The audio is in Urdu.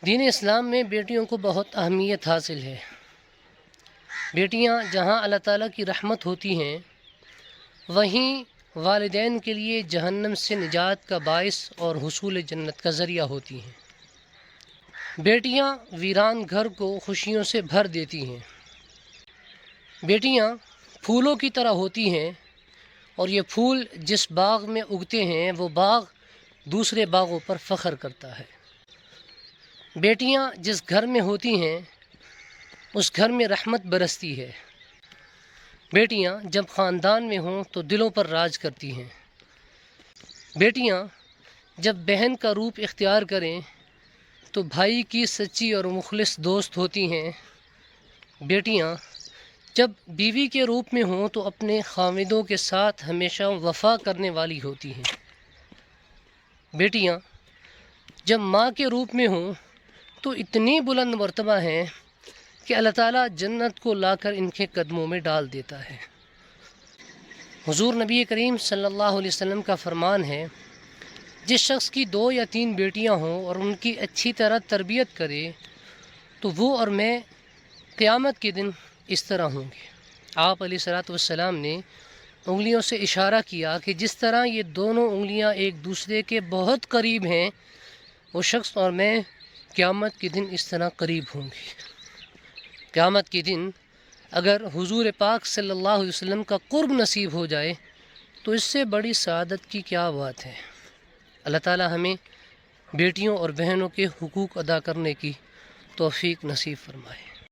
دین اسلام میں بیٹیوں کو بہت اہمیت حاصل ہے۔ بیٹیاں جہاں اللہ تعالیٰ کی رحمت ہوتی ہیں وہیں والدین کے لیے جہنم سے نجات کا باعث اور حصول جنت کا ذریعہ ہوتی ہیں۔ بیٹیاں ویران گھر کو خوشیوں سے بھر دیتی ہیں۔ بیٹیاں پھولوں کی طرح ہوتی ہیں اور یہ پھول جس باغ میں اگتے ہیں وہ باغ دوسرے باغوں پر فخر کرتا ہے۔ بیٹیاں جس گھر میں ہوتی ہیں اس گھر میں رحمت برستی ہے۔ بیٹیاں جب خاندان میں ہوں تو دلوں پر راج کرتی ہیں۔ بیٹیاں جب بہن کا روپ اختیار کریں تو بھائی کی سچی اور مخلص دوست ہوتی ہیں۔ بیٹیاں جب بیوی کے روپ میں ہوں تو اپنے خاوندوں کے ساتھ ہمیشہ وفا کرنے والی ہوتی ہیں۔ بیٹیاں جب ماں کے روپ میں ہوں تو اتنی بلند مرتبہ ہیں کہ اللہ تعالیٰ جنت کو لا کر ان کے قدموں میں ڈال دیتا ہے۔ حضور نبی کریم صلی اللہ علیہ وسلم کا فرمان ہے، جس شخص کی 2 یا 3 بیٹیاں ہوں اور ان کی اچھی طرح تربیت کرے تو وہ اور میں قیامت کے دن اس طرح ہوں گے۔ آپ علیہ الصلوۃ والسلام نے انگلیوں سے اشارہ کیا کہ جس طرح یہ دونوں انگلیاں ایک دوسرے کے بہت قریب ہیں وہ شخص اور میں قیامت کے دن اس طرح قریب ہوں گے۔ قیامت کے دن اگر حضور پاک صلی اللہ علیہ وسلم کا قرب نصیب ہو جائے تو اس سے بڑی سعادت کی کیا بات ہے۔ اللہ تعالی ہمیں بیٹیوں اور بہنوں کے حقوق ادا کرنے کی توفیق نصیب فرمائے۔